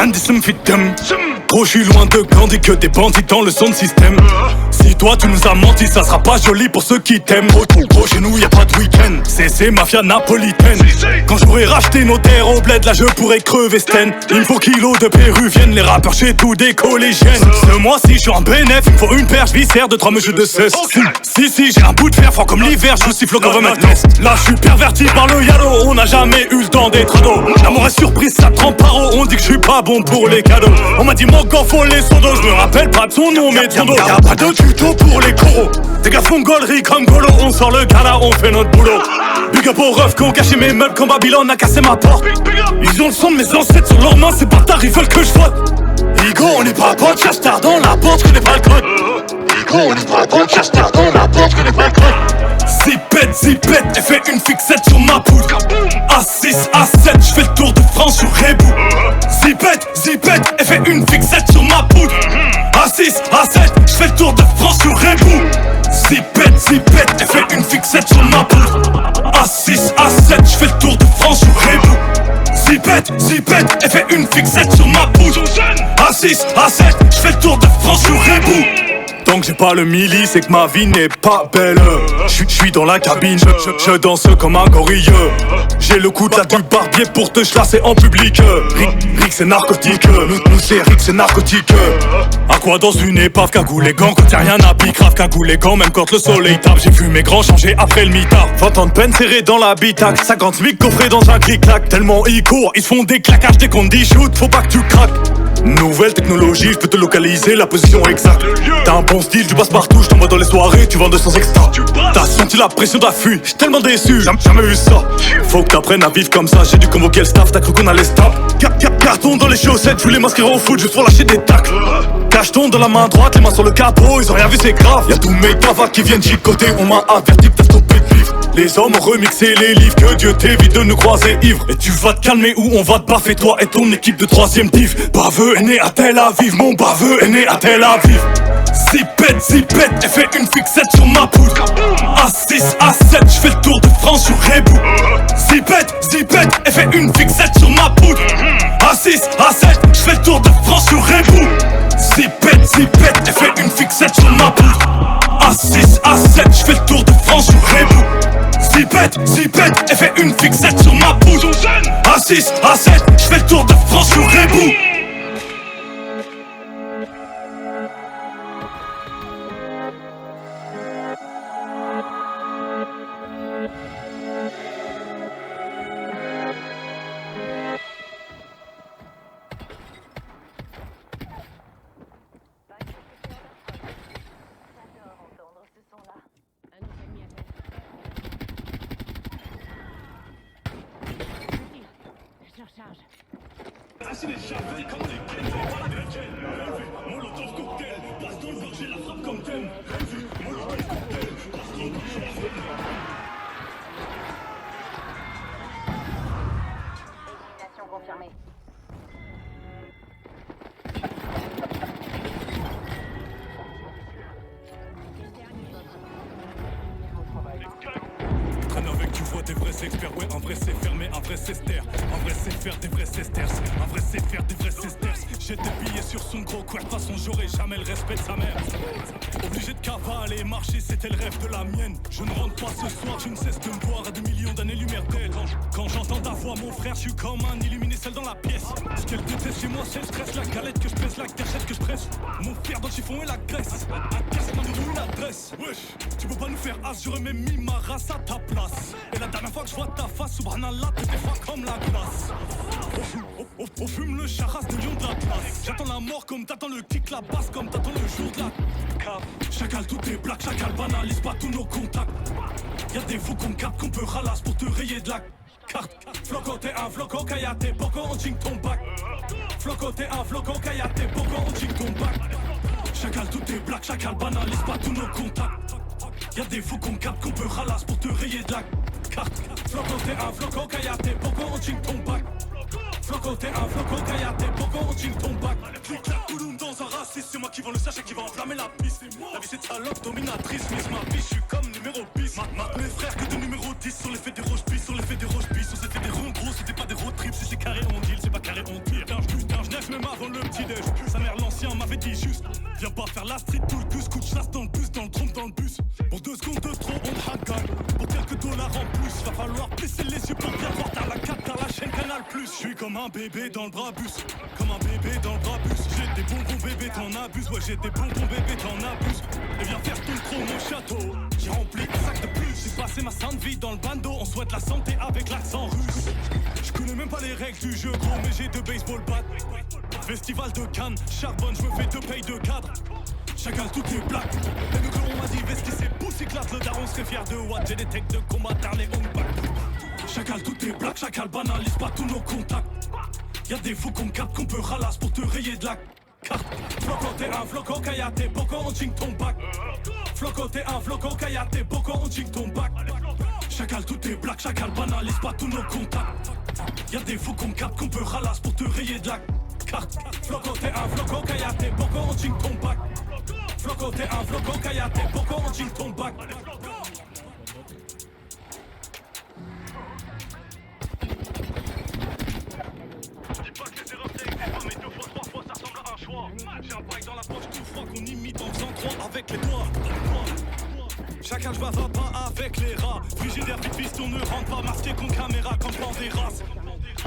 عندي في الدم. Gros j'suis loin de Gandhi que des bandits dans le son système. Si toi tu nous as menti, ça sera pas joli pour ceux qui t'aiment. Gros chez nous y'a pas de week-end, c'est mafia napolitaine. Quand j'aurai racheté nos terres au bled, là je pourrais crever Sten. Il me faut kilos de péruviennes, les rappeurs chez tout des collégiennes. Ce mois-ci j'suis en bénéf, il me faut une perche viscère de 3 mesures de cesse. Si j'ai un bout de fer fort comme l'hiver, je siffle comme un test. Là j'suis perverti par le yalo, on n'a jamais eu le temps d'être ado. L'amour est surprise, ça trempe par eau, on dit que j'suis pas bon pour les cadeaux. On m'a dit mon gars faut les sondos, je me rappelle pas de son nom mais de son dos. Y'a pas de tuto pour les coraux, des gars font gaulerie comme Golo. On sort le gala, on fait notre boulot. Big up aux refs qui ont caché mes meubles quand Babylone a cassé ma porte. Ils ont le sang de mes ancêtres sur leurs mains, ces bâtards ils veulent que je vote. Igo on n'est pas bon, cherche tard dans la porte, je connais pas le code. Igo on n'est pas bon, cherche tard dans la porte, je connais pas le code. Zipette, elle fait une fixette sur ma poudre. A6, A7, je fais le tour de France sur Rebou. Zipette, elle fait une fixette sur ma poudre. A6, A7, je fais le tour de France sur Rebou. Zipette, elle fait une fixette sur ma poudre. A6, A7, je fais le tour de France sur Rebou. Zipette, elle fait une fixette sur ma poudre. A6, A7, je fais le tour de France sur Rebou. Tant que j'ai pas le milli, c'est que ma vie n'est pas belle. J'suis dans la cabine, je danse comme un gorille. J'ai le coup de la du barbier pour te chlasser en public. Rick c'est narcotique, nous c'est Rick c'est narcotique. À quoi dans une épave, cagoule les gants, quand y'a rien à pique, grave cagoule les gants, même quand le soleil tape. J'ai vu mes grands changer après le mitard. 20 ans de peine serré dans l'habitacle, 50 000 coffrés dans un clic-clac. Tellement ils courent, ils se font des claquages dès qu'on dit shoot, faut pas que tu craques. Nouvelle technologie, je peux te localiser la position exacte. T'as un bon style, tu passes partout, je t'envoie dans les soirées, tu vends 200 extra. T'as senti la pression d'affût, j'suis tellement déçu, jamais eu ça. Faut que t'apprennes à vivre comme ça, j'ai dû convoquer le staff, t'as cru qu'on allait stop. Carton dans les chaussettes, je voulais m'inscrire au foot juste pour lâcher des tacles. Cacheton dans la main droite, les mains sur le capot, ils ont rien vu c'est grave. Y'a tous mes cavacs qui viennent chicoter, on m'a averti que t'as stoppé de vivre. Les hommes ont remixé les livres, que Dieu t'évite de nous croiser ivre. Et tu vas te calmer ou on va te baffer toi et ton équipe de 3ème div. Baveux est né à Tel Aviv, mon baveux est né à Tel Aviv. Zipette, elle fait une fixette sur ma poudre. A6, A7, je fais le tour de France sur Rebou. Zipette, elle fait une fixette sur ma poudre. A6, A7, je fais le tour de France sur Rebou. Zipette, elle fait une fixette sur ma poudre. A6, A7, je fais le tour de France sur Rebou. Zipette, elle fait une fixette sur ma poudre. A6, A7, je fais le tour de France sur Rebou. Je suis comme un illuminé seul dans la pièce. Ce qu'elle déteste chez moi c'est le stress. La galette que je pèse, la cachette que je presse. Mon père dans le chiffon et la graisse. Un casse dans une adresse. Wesh, tu peux pas nous faire as, j'aurais même mis ma race à ta place. Et la dernière fois que je vois ta face, subhanallah, t'étais froid comme la glace. On fume le charras de lion de la place. J'attends la mort comme t'attends le kick, la basse comme t'attends le jour de la cave. Chacal tout est black, chacal banalise pas tous nos contacts. Y'a des fous qu'on capte qu'on peut ralasse pour te rayer de la carte. Floco t'es un floco, kayate, boko on ching ton bac. Floco t'es un floco, kayate, boko on ching ton bac. Chacal tout est black, chacal banalise pas tous nos contacts. Y'a des fous qu'on capte qu'on peut ralasse pour te rayer de la carte. Floco t'es un floco, kayate, boko on ching ton bac. Floco t'es un floco, kayate, boko on ching ton bac. Clic clac pouloum dans un raciste, c'est moi qui vends le sachet qui va enflammer la piste. La vie c'est salope dominatrice, mais ma vie je suis comme numéro 10. Mes frères que de numéro 10 sur l'effet des roches bis, sur l'effet des roches bis. On s'est fait des ronds gros, c'était pas des road trips, si c'est carré on deal, c'est pas carré on tire. Putain, je neuf, mais m'avait dit juste. Viens pas faire la street tout le cul, coup de chasse dans le bus, dans le trompe dans le bus. Pour 2 secondes de trop, on te hackgagne. Pour quelques dollars en plus, va falloir plisser les yeux pour bien voir. T'as la 4, t'as la chaîne Canal+. Je suis comme un bébé dans le brabus, comme un bébé dans le brabus. J'ai des bonbons bébé, t'en abuses. Ouais, j'ai des bonbons bébé, t'en abuses. Et viens faire tout le trop mon château. J'ai rempli un sac de plus. J'ai passé ma sainte vie dans le bando. On souhaite la santé avec l'accent russe. Je connais même pas les règles du jeu, gros, mais j'ai 2 baseball bats. Festival de Cannes, charbonne, je me fais 2 payes de cadre. Chacun tout est black. Et nous on m'a dit vesti c'est pouce éclate. Le daron serait fier de Watt. J'ai des techs de combat dernier on back. Chacal tout est black, chacal banalise pas tous nos contacts. Y'a des fous qu'on capte qu'on peut ralasse pour te rayer de la carte. Floco t'es un floco, kayate, boko on ching ton bac. Floco t'es un floco, kayate, boko on ching ton bac. Chacal tout est black, chacal banalise pas tous nos contacts. Y'a des fous qu'on capte qu'on peut ralasse pour te rayer de la carte. Floco t'es un floco, kayate, boko on ching ton bac. Floco t'es un floco, kayate, boko on ching ton bac. J'ai un bail dans la poche tout froid qu'on imite en faisant 3 avec les doigts. Chacun je bave pas avec les rats. Frigidaire vite piston ne rentre pas masqué contre caméra comme Banderas.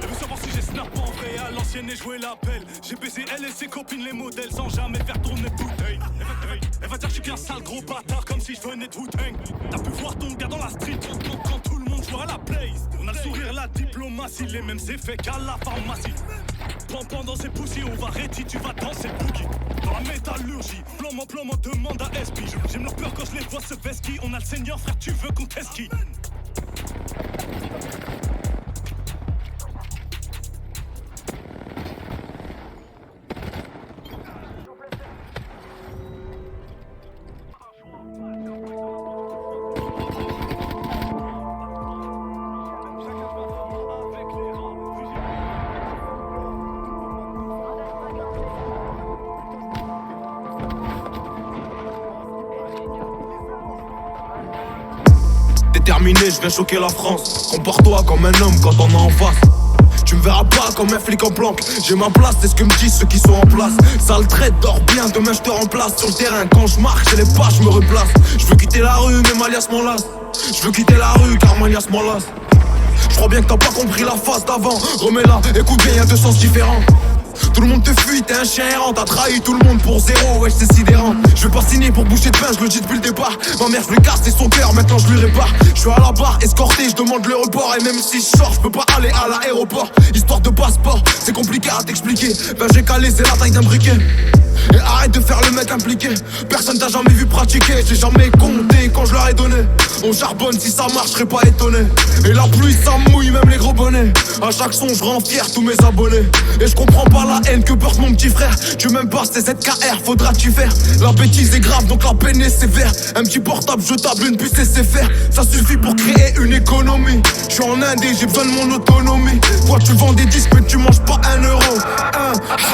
Elle veut savoir si j'ai snap en vrai à l'ancienne et joué l'appel. J'ai baisé elle et ses copines les modèles sans jamais faire tourner bouteille. Elle va dire que je suis qu'un sale gros bâtard comme si je venais de Wu-Tang. T'as pu voir ton gars dans la street quand tout le monde joue à la place. On a le sourire, la diplomatie, les mêmes effets qu'à la pharmacie. Pendant ces poussies, on va réti, tu vas danser le boogie. Dans la métallurgie, plomo demande à SP. J'aime leur peur quand je les vois se vesquiller. On a le seigneur, frère, tu veux qu'on t'esquille. Déterminé, je viens choquer la France. Comporte-toi comme un homme quand on est en face. Tu me verras pas comme un flic en planque. J'ai ma place, c'est ce que me disent ceux qui sont en place. Sale trait, dors bien, demain je te remplace. Sur le terrain, quand je marche, j'ai les pas, je me replace. Je veux quitter la rue, mais Malias m'en lasse. Je veux quitter la rue, car Malias m'en lasse. Je crois bien que t'as pas compris la phase d'avant. Remets-la, écoute bien, y'a 2 sens différents. Tout le monde te fuit, t'es un chien errant. T'as trahi tout le monde pour zéro, wesh c'est sidérant. Je vais pas signer pour boucher de pain, je le dis depuis le départ. Ma mère je lui casse, c'est son cœur, maintenant je lui répare. Je suis à la barre, escorté, je demande le report. Et même si je sors, je peux pas aller à l'aéroport. Histoire de passeport, c'est compliqué à t'expliquer. Ben j'ai calé, c'est la taille d'un briquet. Et arrête de faire le mec impliqué. Personne t'a jamais vu pratiquer, j'ai jamais compté quand je leur ai donné. On charbonne, si ça marche, je serais pas étonné. Et la pluie ça mouille, même les gros bonnets. À chaque son je rends fier tous mes abonnés. Et je comprends pas la haine que porte mon petit frère. Tu m'aimes pas, c'est ZKR, faudra t'y faire. La bêtise est grave, donc la peine est sévère. Un petit portable jetable, une puce et c'est faire. Ça suffit pour créer une économie. Je suis en Inde et j'ai besoin de mon autonomie. Toi tu vends des disques mais tu manges pas 1 euro.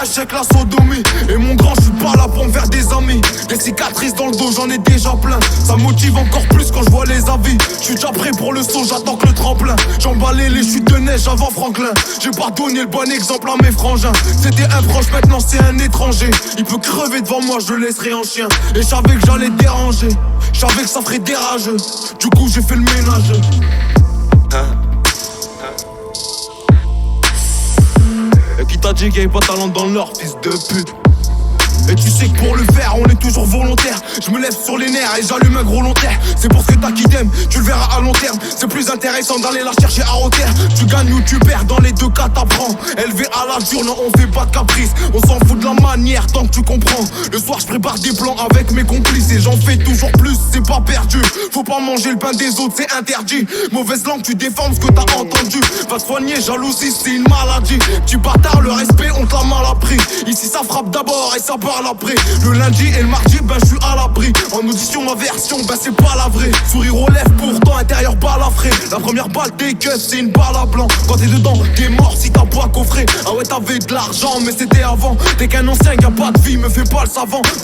Hashtag la sodomie. Et mon grand, je suis pas là pour me faire des amis. Des cicatrices dans le dos, j'en ai déjà plein. Ça motive encore plus quand je vois les avis. Je suis déjà prêt pour le saut, j'attends que le tremplin. J'emballais les chutes de neige avant Franklin. J'ai pas donné le bon exemple à mes frangins. C'était un proche, maintenant c'est un étranger. Il peut crever devant moi, je le laisserai en chien. Et je savais que j'allais déranger, je savais que ça ferait des rageux. Du coup j'ai fait le ménage. Et qui t'a dit qu'il y avait pas de talent dans le Nord, fils de pute? Et tu sais que pour le faire on est toujours volontaire. Je me lève sur les nerfs et j'allume un gros long terre. C'est pour ce que t'as qui t'aime, tu le verras à long terme. C'est plus intéressant d'aller la chercher à haute terre. Tu gagnes ou tu perds, dans les 2 cas t'apprends. Élevé à la journée, on fait pas de caprice. On s'en fout de la manière tant que tu comprends. Le soir je prépare des plans avec mes complices. Et j'en fais toujours plus, c'est pas perdu. Faut pas manger le pain des autres, c'est interdit. Mauvaise langue, tu déformes ce que t'as entendu. Va te soigner, jalousie c'est une maladie. Tu bâtard, le respect on te l'a mal appris. Ici ça frappe d'abord et ça parle après. Le lundi et le mardi, ben je suis à l'abri. En audition, ma version, ben c'est pas la vraie. Sourire aux lèvres, pourtant intérieur balafré. La première balle des keufs, c'est une balle à blanc. Quand t'es dedans, t'es mort si t'as pas coffré. Ah ouais, t'avais de l'argent, mais c'était avant. T'es qu'un ancien qui a pas de vie, me fais pas le savant.